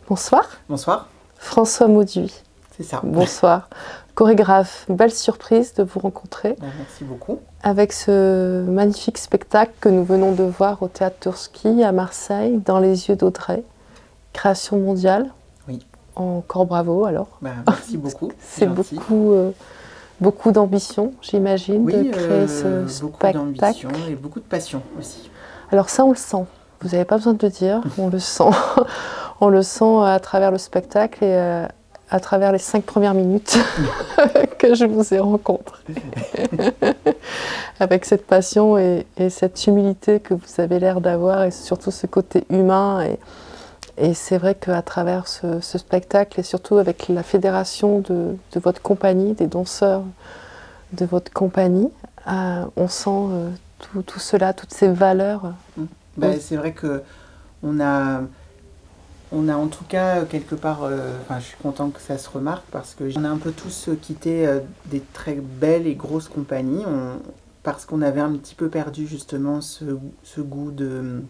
Bonsoir. Bonsoir. François Mauduit. C'est ça. Bonsoir. Chorégraphe, belle surprise de vous rencontrer. Merci beaucoup. Avec ce magnifique spectacle que nous venons de voir au Théâtre Turski à Marseille, Dans les yeux d'Audrey. Création mondiale. Oui. Encore bravo alors. Merci beaucoup. C'est beaucoup d'ambition, j'imagine, de créer ce beaucoup spectacle. Beaucoup d'ambition et beaucoup de passion aussi. Alors ça, on le sent. Vous n'avez pas besoin de le dire, on le sent. On le sent à travers le spectacle et à travers les 5 premières minutes que je vous ai rencontrées. Avec cette passion et cette humilité que vous avez l'air d'avoir et surtout ce côté humain. Et c'est vrai qu'à travers ce spectacle et surtout avec la fédération de votre compagnie, des danseurs de votre compagnie, on sent tout cela, toutes ces valeurs. C'est vrai qu'on a en tout cas quelque part, je suis content que ça se remarque parce qu'on a un peu tous quitté des très belles et grosses compagnies parce qu'on avait un petit peu perdu justement ce goût du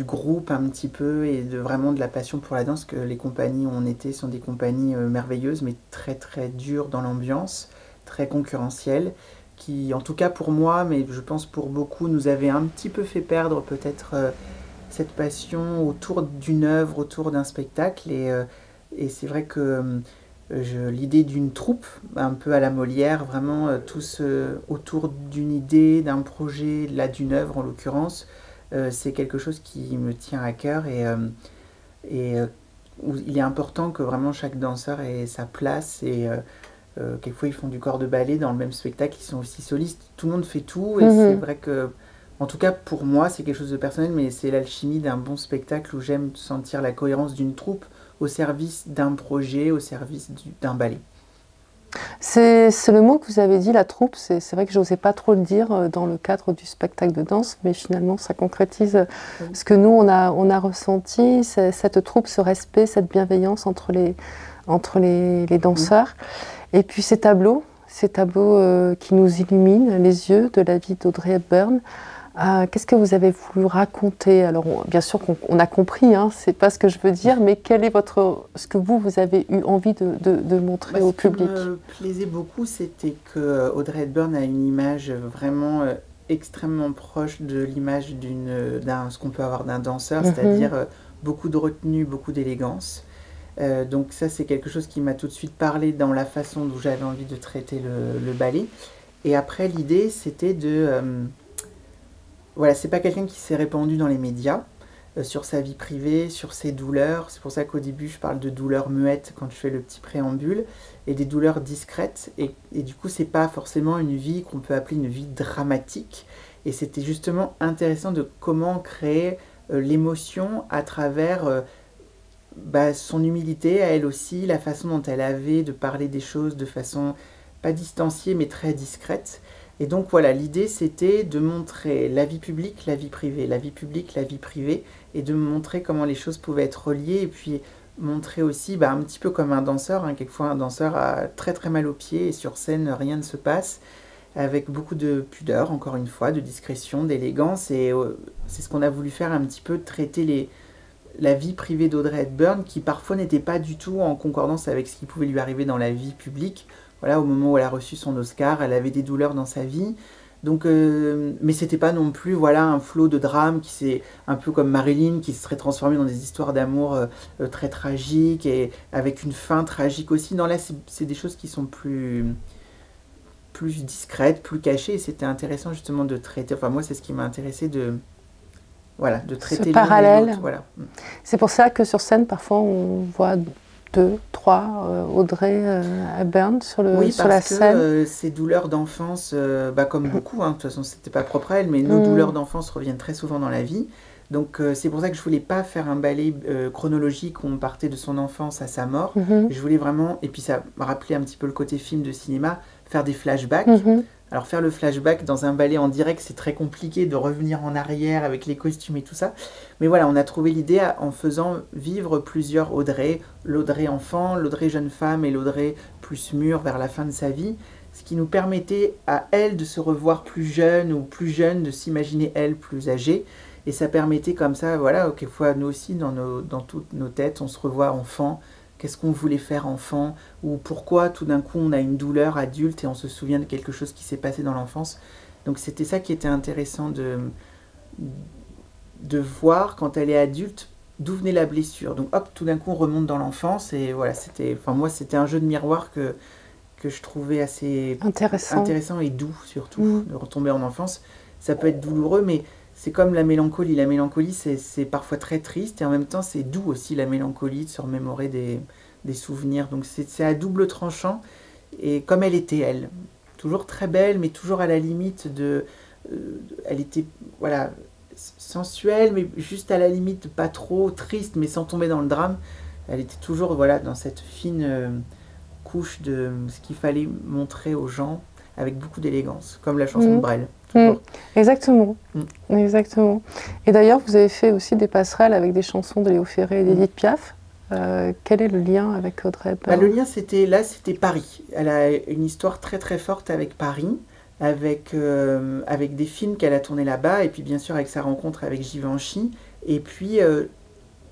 groupe un petit peu et vraiment de la passion pour la danse, que les compagnies où on était sont des compagnies merveilleuses mais très très dures dans l'ambiance, très concurrentielles, qui en tout cas pour moi, mais je pense pour beaucoup, nous avaient un petit peu fait perdre peut-être cette passion autour d'une œuvre, autour d'un spectacle. Et c'est vrai que l'idée d'une troupe, un peu à la Molière, vraiment tous autour d'une idée, d'un projet, là d'une œuvre en l'occurrence, c'est quelque chose qui me tient à cœur et où il est important que vraiment chaque danseur ait sa place et quelquefois ils font du corps de ballet dans le même spectacle, ils sont aussi solistes, tout le monde fait tout et c'est vrai que, en tout cas pour moi c'est quelque chose de personnel, mais c'est l'alchimie d'un bon spectacle où j'aime sentir la cohérence d'une troupe au service d'un projet, au service d'un ballet. C'est le mot que vous avez dit, la troupe. C'est vrai que je n'osais pas trop le dire dans le cadre du spectacle de danse, mais finalement ça concrétise ce que nous on a ressenti, cette troupe, ce respect, cette bienveillance entre les danseurs. Et puis ces tableaux qui nous illuminent les yeux de la vie d'Audrey Hepburn. Qu'est-ce que vous avez voulu raconter? Alors, bien sûr qu'on a compris, hein, c'est pas ce que je veux dire, mais quel est ce que vous avez eu envie de montrer au public? Ce qui me plaisait beaucoup, c'était que Audrey Hepburn a une image vraiment extrêmement proche de l'image ce qu'on peut avoir d'un danseur, c'est-à-dire beaucoup de retenue, beaucoup d'élégance. Donc ça, c'est quelque chose qui m'a tout de suite parlé dans la façon dont j'avais envie de traiter le ballet. Et après, l'idée, c'était voilà, c'est pas quelqu'un qui s'est répandu dans les médias sur sa vie privée, sur ses douleurs. C'est pour ça qu'au début, je parle de douleurs muettes quand je fais le petit préambule, et des douleurs discrètes. Et du coup, c'est pas forcément une vie qu'on peut appeler une vie dramatique. Et c'était justement intéressant de comment créer l'émotion à travers son humilité à elle aussi, la façon dont elle avait de parler des choses de façon pas distanciée mais très discrète. Et donc voilà, l'idée c'était de montrer la vie publique, la vie privée, la vie publique, la vie privée, et de montrer comment les choses pouvaient être reliées, et puis montrer aussi un petit peu comme un danseur, hein, quelquefois un danseur a très très mal aux pieds et sur scène rien ne se passe, avec beaucoup de pudeur, encore une fois, de discrétion, d'élégance, et c'est ce qu'on a voulu faire un petit peu, traiter la vie privée d'Audrey Hepburn, qui parfois n'était pas du tout en concordance avec ce qui pouvait lui arriver dans la vie publique. Voilà, au moment où elle a reçu son Oscar, elle avait des douleurs dans sa vie. Donc, mais c'était pas non plus un flot de drame qui c'est un peu comme Marilyn qui se serait transformée dans des histoires d'amour très tragiques et avec une fin tragique aussi. Non, là, c'est des choses qui sont plus discrètes, plus cachées. Et c'était intéressant justement de traiter. Enfin, moi, c'est ce qui m'a intéressé de traiter ce parallèle. Voilà. C'est pour ça que sur scène, parfois, on voit 2, 3 Audrey Hepburn sur la scène. Oui, parce que ces douleurs d'enfance, comme beaucoup, hein, de toute façon, c'était pas propre à elle, mais nos douleurs d'enfance reviennent très souvent dans la vie. Donc, c'est pour ça que je voulais pas faire un ballet chronologique où on partait de son enfance à sa mort. Je voulais vraiment, et puis ça m'a rappelé un petit peu le côté film de cinéma, faire des flashbacks. Alors faire le flashback dans un ballet en direct, c'est très compliqué de revenir en arrière avec les costumes et tout ça. Mais voilà, on a trouvé l'idée en faisant vivre plusieurs Audrey, l'Audrey enfant, l'Audrey jeune femme et l'Audrey plus mûre vers la fin de sa vie. ce qui nous permettait à elle de se revoir plus jeune ou plus jeune, de s'imaginer elle plus âgée. Et ça permettait comme ça, voilà, quelquefois nous aussi, dans toutes nos têtes, on se revoit enfant. Qu'est-ce qu'on voulait faire enfant? Ou pourquoi tout d'un coup on a une douleur adulte et on se souvient de quelque chose qui s'est passé dans l'enfance. Donc c'était ça qui était intéressant de voir quand elle est adulte d'où venait la blessure. Donc hop, tout d'un coup on remonte dans l'enfance et voilà, moi c'était un jeu de miroir que je trouvais assez intéressant et doux surtout, de retomber en enfance. Ça peut être douloureux, mais c'est comme la mélancolie. La mélancolie, c'est parfois très triste et en même temps c'est doux aussi la mélancolie, de se remémorer des souvenirs. Donc c'est à double tranchant et comme elle était elle. Toujours très belle, mais toujours à la limite elle était, voilà, sensuelle, mais juste à la limite pas trop triste, mais sans tomber dans le drame. Elle était toujours, voilà, dans cette fine couche de ce qu'il fallait montrer aux gens avec beaucoup d'élégance, comme la chanson de Brel. Exactement. Exactement. Et d'ailleurs, vous avez fait aussi des passerelles avec des chansons de Léo Ferré et d'Édith Piaf. Quel est le lien avec Audrey Hepburn? Le lien, c'était Paris. Elle a une histoire très très forte avec Paris, avec des films qu'elle a tournés là-bas, et puis bien sûr avec sa rencontre avec Givenchy. Et puis,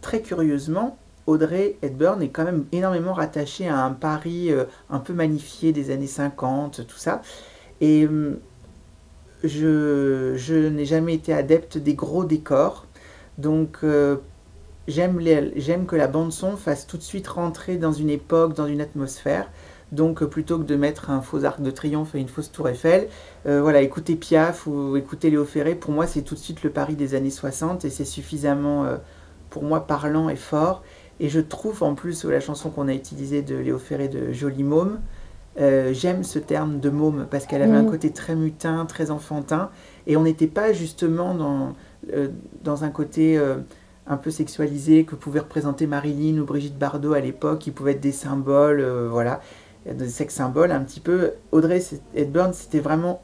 très curieusement, Audrey Hepburn est quand même énormément rattachée à un Paris un peu magnifié des années 50, tout ça. Et je n'ai jamais été adepte des gros décors, donc j'aime que la bande-son fasse tout de suite rentrer dans une époque, dans une atmosphère. Donc plutôt que de mettre un faux arc de triomphe et une fausse tour Eiffel, voilà, écouter Piaf ou écouter Léo Ferré, pour moi c'est tout de suite le Paris des années 60 et c'est suffisamment, pour moi, parlant et fort. Et je trouve en plus la chanson qu'on a utilisée de Léo Ferré de Jolie Môme, j'aime ce terme de môme parce qu'elle avait un côté très mutin, très enfantin, et on n'était pas justement dans un côté un peu sexualisé que pouvait représenter Marilyn ou Brigitte Bardot à l'époque, qui pouvaient être des symboles, voilà, des sex symboles un petit peu. Audrey Hepburn, c'était vraiment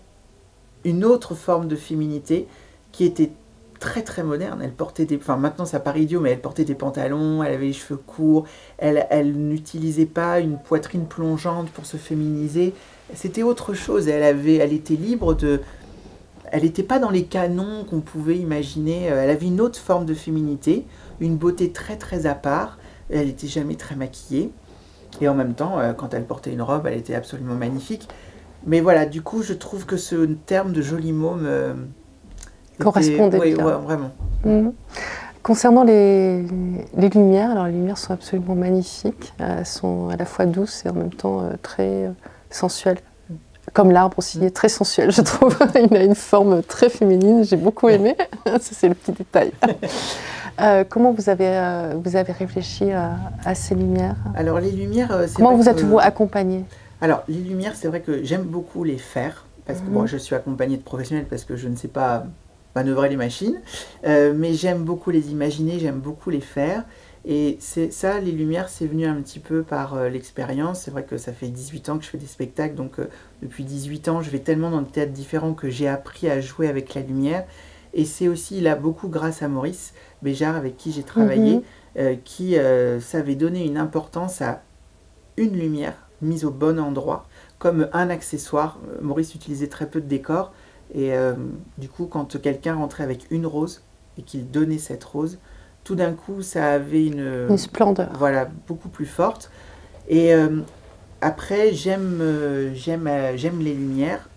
une autre forme de féminité qui était très très moderne. Elle portait maintenant ça paraît idiot, mais elle portait des pantalons, elle avait les cheveux courts, elle n'utilisait pas une poitrine plongeante pour se féminiser. C'était autre chose. Elle était libre de... Elle n'était pas dans les canons qu'on pouvait imaginer. Elle avait une autre forme de féminité, une beauté très très à part. Elle n'était jamais très maquillée. Et en même temps, quand elle portait une robe, elle était absolument magnifique. Mais voilà, du coup, je trouve que ce terme de jolie môme correspondait bien. Oui, vraiment. Concernant les lumières, alors les lumières sont absolument magnifiques. Elles sont à la fois douces et en même temps très sensuelles. Comme l'arbre aussi, il est très sensuel, je trouve. Il a une forme très féminine, j'ai beaucoup aimé. Ça, c'est le petit détail. Comment vous avez réfléchi à ces lumières? Alors, les lumières... Comment vous êtes-vous accompagné? Alors, les lumières, c'est vrai que j'aime beaucoup les faire. Parce que bon, je suis accompagnée de professionnels parce que je ne sais pas manœuvrer les machines. Mais j'aime beaucoup les imaginer, j'aime beaucoup les faire. Et ça, les lumières, c'est venu un petit peu par l'expérience. C'est vrai que ça fait 18 ans que je fais des spectacles, donc depuis 18 ans, je vais tellement dans des théâtres différents que j'ai appris à jouer avec la lumière. Et c'est aussi là beaucoup grâce à Maurice Béjart, avec qui j'ai travaillé, qui savait donner une importance à une lumière mise au bon endroit, comme un accessoire. Maurice utilisait très peu de décors, et du coup, quand quelqu'un rentrait avec une rose, et qu'il donnait cette rose, tout d'un coup, ça avait une splendeur. Voilà, beaucoup plus forte. Et après, j'aime les lumières,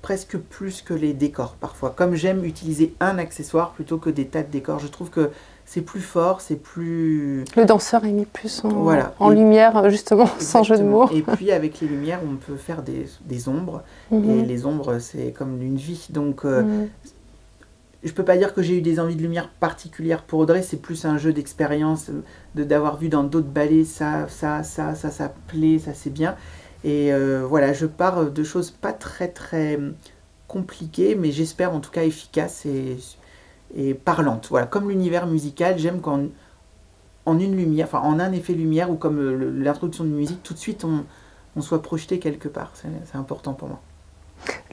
presque plus que les décors, parfois. Comme j'aime utiliser un accessoire plutôt que des tas de décors. Je trouve que c'est plus fort, c'est plus... Le danseur est mis plus en lumière, justement, sans jeu de mots. Et puis, avec les lumières, on peut faire des ombres. Et les ombres, c'est comme une vie. Donc... je peux pas dire que j'ai eu des envies de lumière particulières pour Audrey, c'est plus un jeu d'expérience, d'avoir vu dans d'autres ballets ça plaît, ça c'est bien. Et voilà, je pars de choses pas très très compliquées, mais j'espère en tout cas efficaces et parlantes. Voilà, comme l'univers musical, j'aime quand en une lumière, enfin en un effet lumière ou comme l'introduction de musique, tout de suite on soit projeté quelque part. C'est important pour moi.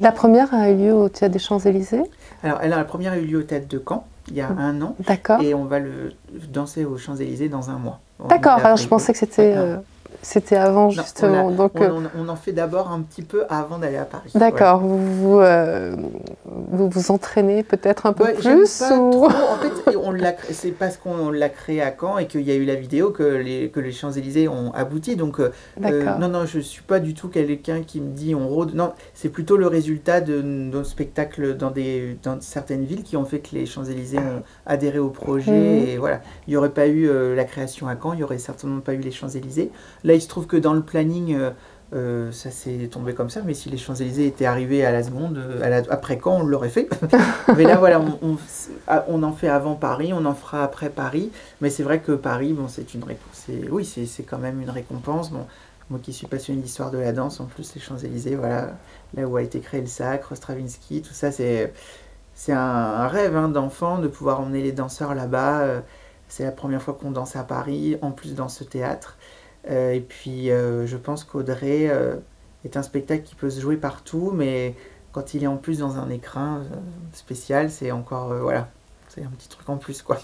La première a eu lieu au Théâtre des Champs-Élysées. Alors, la première a eu lieu au Théâtre de Caen, il y a un an. D'accord. Et on va le danser aux Champs-Élysées dans un mois. D'accord, alors je pensais que c'était C'était avant, Non, justement. Donc, on en fait d'abord un petit peu avant d'aller à Paris. d'accord, vous vous entraînez peut-être un peu Ouais, j'aime plus pas ou... trop. En fait, c'est parce qu'on l'a créé à Caen et qu'il y a eu la vidéo que les Champs-Élysées ont abouti. Donc, D'accord. non, je suis pas du tout quelqu'un qui me dit on rôde. Non, c'est plutôt le résultat d'un spectacle dans certaines villes qui ont fait que les Champs-Élysées ont adhéré au projet. Et voilà, il n'y aurait pas eu la création à Caen, il n'y aurait certainement pas eu les Champs-Élysées. Là, il se trouve que dans le planning, ça s'est tombé comme ça, mais si les Champs-Élysées étaient arrivés à la seconde, après Caen, on l'aurait fait. Mais là, voilà, on en fait avant Paris, on en fera après Paris. Mais c'est vrai que Paris, bon, c'est quand même une récompense. Bon, moi qui suis passionné d'histoire de la danse, en plus les Champs-Élysées, voilà, là où a été créé le Sacre, Stravinsky, tout ça, c'est un rêve hein, d'enfant de pouvoir emmener les danseurs là-bas. C'est la première fois qu'on danse à Paris, en plus dans ce théâtre. Et puis, je pense qu'Audrey est un spectacle qui peut se jouer partout, mais quand il est en plus dans un écrin spécial, c'est encore, voilà, c'est un petit truc en plus, quoi.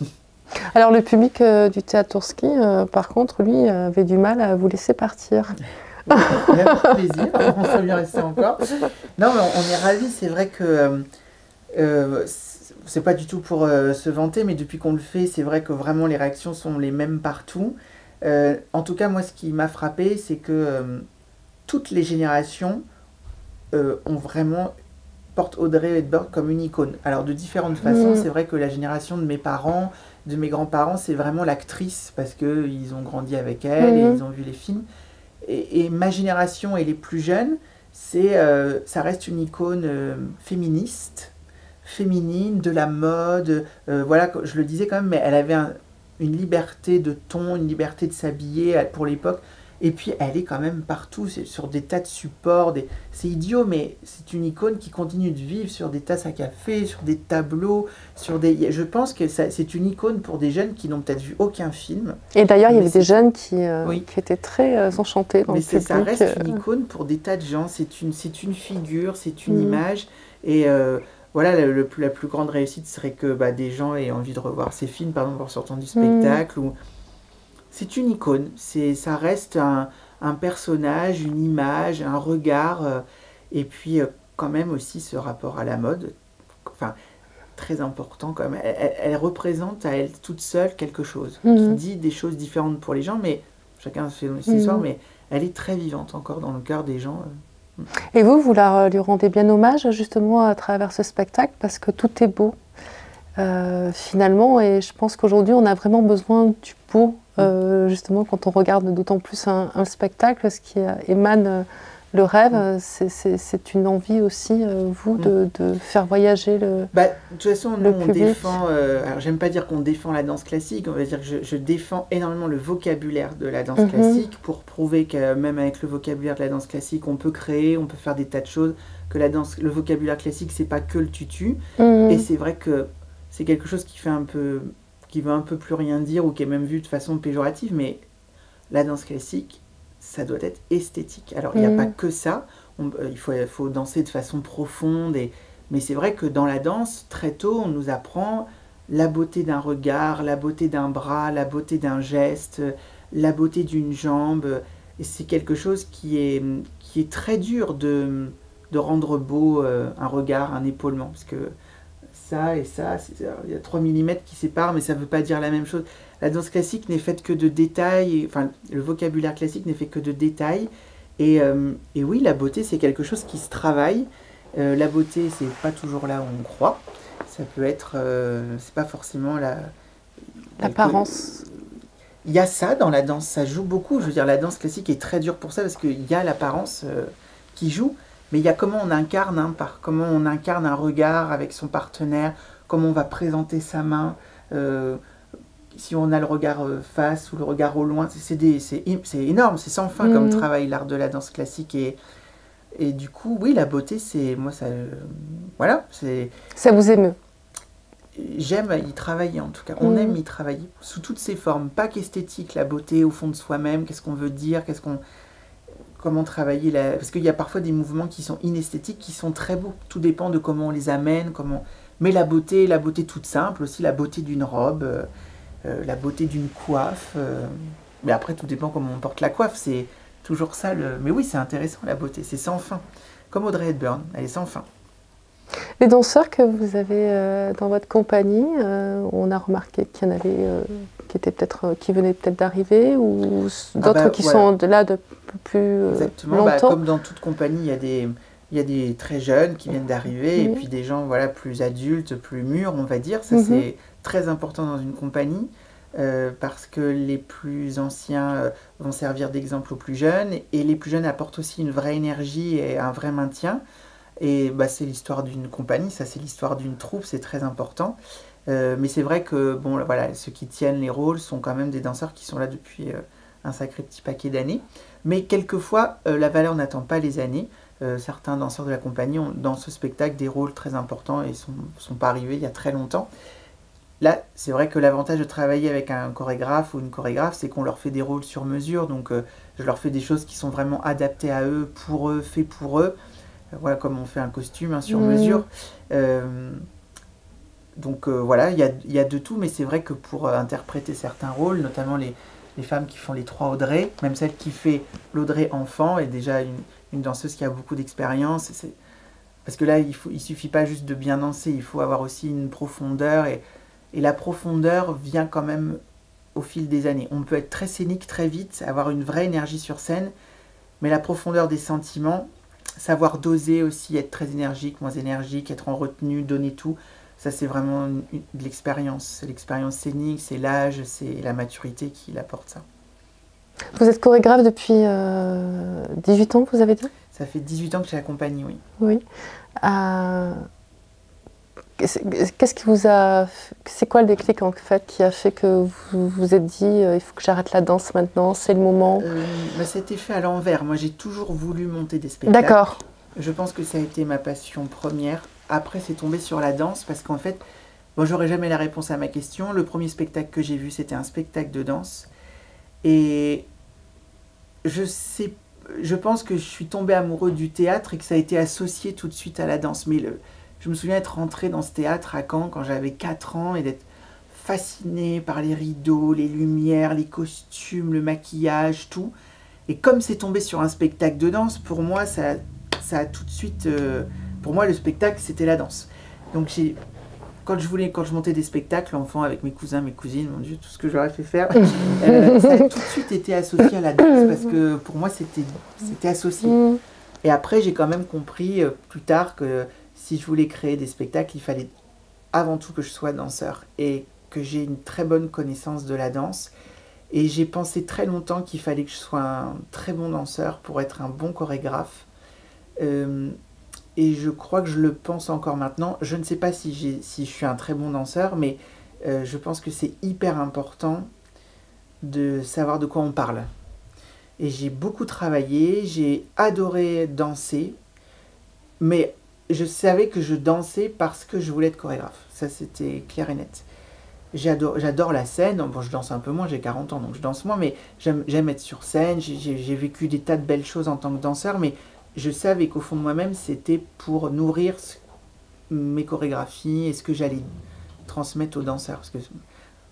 Alors, le public du Théâtre Tourski, par contre, lui, avait du mal à vous laisser partir. Il a beaucoup de plaisir, on serait bien resté encore. Non, mais on est ravis, c'est vrai que c'est pas du tout pour se vanter, mais depuis qu'on le fait, c'est vrai que vraiment les réactions sont les mêmes partout. En tout cas, moi, ce qui m'a frappé, c'est que toutes les générations portent Audrey Hepburn comme une icône. Alors, de différentes façons, c'est vrai que la génération de mes parents, de mes grands-parents, c'est vraiment l'actrice, parce qu'ils ont grandi avec elle et ils ont vu les films. Et ma génération et les plus jeunes, ça reste une icône féministe, féminine, de la mode. Voilà, je le disais quand même, mais elle avait une liberté de ton, une liberté de s'habiller pour l'époque. Et puis elle est quand même partout, sur des tas de supports. C'est idiot, mais c'est une icône qui continue de vivre sur des tasses à café, sur des tableaux, je pense que c'est une icône pour des jeunes qui n'ont peut-être vu aucun film. Et d'ailleurs, il y avait des jeunes qui étaient très enchantés dans mais le public. Ça reste une icône pour des tas de gens. C'est une figure, c'est une image. Et voilà, la plus grande réussite serait que des gens aient envie de revoir ces films, par exemple en sortant du spectacle. C'est une icône, ça reste un personnage, une image, un regard, et puis quand même aussi ce rapport à la mode, enfin très important quand même. Elle représente à elle toute seule quelque chose, qui dit des choses différentes pour les gens, mais chacun fait son histoire, mais elle est très vivante encore dans le cœur des gens. Et vous lui rendez bien hommage justement à travers ce spectacle, parce que tout est beau finalement, et je pense qu'aujourd'hui on a vraiment besoin du beau, justement quand on regarde d'autant plus un spectacle, ce qui émane le rêve, c'est une envie aussi, vous, de faire voyager le de toute façon, nous, on public. défend... alors, j'aime pas dire qu'on défend la danse classique, on va dire que je défends énormément le vocabulaire de la danse classique pour prouver que même avec le vocabulaire de la danse classique, on peut créer, on peut faire des tas de choses, que le vocabulaire classique, c'est pas que le tutu. Et c'est vrai que c'est quelque chose qui veut un peu plus rien dire ou qui est même vu de façon péjorative, mais la danse classique, ça doit être esthétique. Alors, il n'y a pas que ça. Il faut danser de façon profonde. Mais c'est vrai que dans la danse, très tôt, on nous apprend la beauté d'un regard, la beauté d'un bras, la beauté d'un geste, la beauté d'une jambe. Et c'est quelque chose qui est très dur de rendre beau un regard, un épaulement. Parce que ça et ça, il y a 3 mm qui séparent, mais ça ne veut pas dire la même chose. La danse classique n'est faite que de détails, enfin le vocabulaire classique n'est fait que de détails, et oui, la beauté c'est quelque chose qui se travaille. La beauté c'est pas toujours là où on croit, ça peut être, c'est pas forcément l'apparence. Il y a ça dans la danse, ça joue beaucoup, je veux dire la danse classique est très dure pour ça, parce qu'il y a l'apparence qui joue. Mais il y a comment on incarne un regard avec son partenaire, comment on va présenter sa main, si on a le regard face ou le regard au loin. C'est énorme, c'est sans fin comme travail, l'art de la danse classique. Et du coup, oui, la beauté, voilà. Ça vous émeut? J'aime y travailler en tout cas, on aime y travailler, sous toutes ses formes, pas qu'esthétique, la beauté au fond de soi-même, qu'est-ce qu'on veut dire, comment travailler parce qu'il y a parfois des mouvements qui sont inesthétiques, qui sont très beaux. Tout dépend de comment on les amène, mais la beauté toute simple aussi, la beauté d'une robe, la beauté d'une coiffe, Mais après, tout dépend comment on porte la coiffe. C'est toujours ça. Mais oui, c'est intéressant, la beauté. C'est sans fin. Comme Audrey Hepburn, elle est sans fin. Les danseurs que vous avez dans votre compagnie, on a remarqué qu'il y en avait qui venaient peut-être d'arriver ou d'autres qui sont là de plus Exactement. longtemps. Comme dans toute compagnie, il y a des très jeunes qui viennent d'arriver et puis des gens plus adultes, plus mûrs, on va dire. Ça, c'est très important dans une compagnie parce que les plus anciens vont servir d'exemple aux plus jeunes et les plus jeunes apportent aussi une vraie énergie et un vrai maintien. Et c'est l'histoire d'une compagnie, ça c'est l'histoire d'une troupe, c'est très important. Mais c'est vrai que ceux qui tiennent les rôles sont quand même des danseurs qui sont là depuis un sacré petit paquet d'années. Mais quelquefois, la valeur n'attend pas les années. Certains danseurs de la compagnie ont dans ce spectacle des rôles très importants et sont pas arrivés il y a très longtemps. Là, c'est vrai que l'avantage de travailler avec un chorégraphe ou une chorégraphe, c'est qu'on leur fait des rôles sur mesure. Donc je leur fais des choses qui sont vraiment adaptées à eux, fait pour eux. Voilà, comme on fait un costume sur mesure. Donc voilà, il y a de tout, mais c'est vrai que pour interpréter certains rôles, notamment les femmes qui font les 3 Audrey, même celle qui fait l'Audrey enfant, est déjà une danseuse qui a beaucoup d'expérience. Parce que là, il suffit pas juste de bien danser, il faut avoir aussi une profondeur, et la profondeur vient quand même au fil des années. On peut être très scénique très vite, avoir une vraie énergie sur scène, mais la profondeur des sentiments, savoir doser aussi, être très énergique, moins énergique, être en retenue, donner tout, ça c'est vraiment de l'expérience. C'est l'expérience scénique, c'est l'âge, c'est la maturité qui apporte ça. Vous êtes chorégraphe depuis 18 ans, vous avez dit? Ça fait 18 ans que je suis à la compagnie, oui. Oui. Qu'est-ce qui vous a... C'est quoi le déclic en fait qui a fait que vous vous êtes dit il faut que j'arrête la danse maintenant, c'est le moment? C'était fait à l'envers. Moi j'ai toujours voulu monter des spectacles. D'accord. Je pense que ça a été ma passion première. Après c'est tombé sur la danse parce qu'en fait, j'aurais jamais la réponse à ma question. Le premier spectacle que j'ai vu c'était un spectacle de danse. Et je pense que je suis tombée amoureux du théâtre et que ça a été associé tout de suite à la danse. Mais je me souviens être rentrée dans ce théâtre à Caen quand j'avais 4 ans et d'être fascinée par les rideaux, les lumières, les costumes, le maquillage, tout. Et comme c'est tombé sur un spectacle de danse, pour moi, ça a tout de suite... pour moi, le spectacle, c'était la danse. Donc, quand je montais des spectacles, enfant, avec mes cousins, mes cousines, mon Dieu, tout ce que j'aurais fait faire, ça a tout de suite été associé à la danse parce que pour moi, c'était associé. Et après, j'ai quand même compris plus tard que si je voulais créer des spectacles, il fallait avant tout que je sois danseur et que j'ai une très bonne connaissance de la danse. Et j'ai pensé très longtemps qu'il fallait que je sois un très bon danseur pour être un bon chorégraphe. Et je crois que je le pense encore maintenant. Je ne sais pas si je suis un très bon danseur, mais je pense que c'est hyper important de savoir de quoi on parle. Et j'ai beaucoup travaillé, j'ai adoré danser, mais je savais que je dansais parce que je voulais être chorégraphe. Ça, c'était clair et net. J'adore la scène. Bon, je danse un peu moins, j'ai 40 ans, donc je danse moins, mais j'aime être sur scène. J'ai vécu des tas de belles choses en tant que danseur, mais je savais qu'au fond de moi-même, c'était pour nourrir mes chorégraphies et ce que j'allais transmettre aux danseurs. Parce que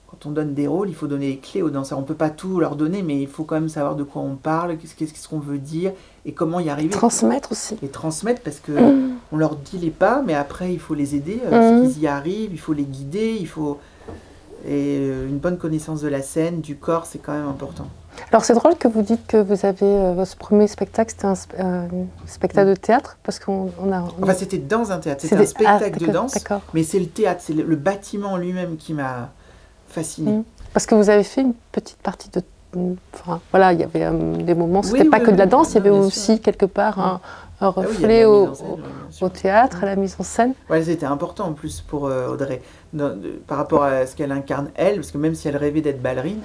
quand on donne des rôles, il faut donner les clés aux danseurs. On ne peut pas tout leur donner, mais il faut quand même savoir de quoi on parle, qu'est-ce qu'on veut dire et comment y arriver. Transmettre aussi. Et transmettre parce que on leur dit les pas, mais après il faut les aider, parce qu'ils y arrivent, il faut les guider, et une bonne connaissance de la scène, du corps, c'est quand même important. Alors c'est drôle que vous dites que vous avez votre premier spectacle, c'était un spectacle de théâtre, parce qu'on a... Enfin c'était dans un théâtre, c'était un spectacle de danse, mais c'est le théâtre, c'est le bâtiment lui-même qui m'a fascinée. Parce que vous avez fait une petite partie de... Enfin, voilà, il y avait des moments, c'était pas que de la danse, il y avait aussi quelque part un reflet au théâtre, à la mise en scène. Ouais, c'était important en plus pour Audrey, par rapport à ce qu'elle incarne elle, parce que même si elle rêvait d'être ballerine,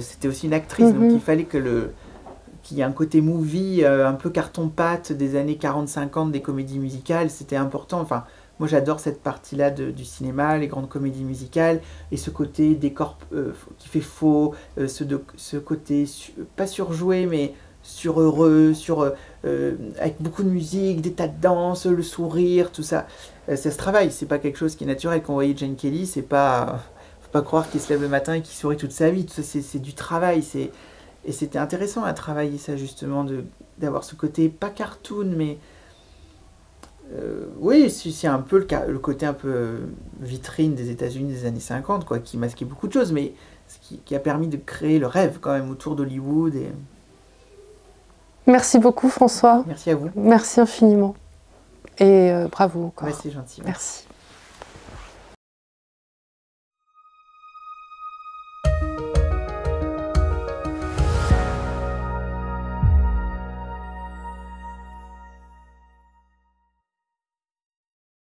c'était aussi une actrice, donc il fallait qu'il y ait un côté movie, un peu carton-pâte des années 40-50 des comédies musicales, c'était important. Enfin, moi j'adore cette partie-là du cinéma, les grandes comédies musicales, et ce côté décor qui fait faux, ce côté pas surjoué, mais surheureux, avec beaucoup de musique, des tas de danse, le sourire, tout ça. Ça se travaille, c'est pas quelque chose qui est naturel. Quand vous voyez Jane Kelly, faut pas croire qu'il se lève le matin et qu'il sourit toute sa vie. Tout ça, c'est du travail. Et c'était intéressant à travailler ça, justement, d'avoir ce côté, pas cartoon, mais... oui, c'est un peu le côté un peu vitrine des États-Unis des années 50, quoi, qui masquait beaucoup de choses, mais qui a permis de créer le rêve, quand même, autour d'Hollywood. Merci beaucoup, François. Merci à vous. Merci infiniment. Et bravo encore. Ouais, c'est gentil. Merci.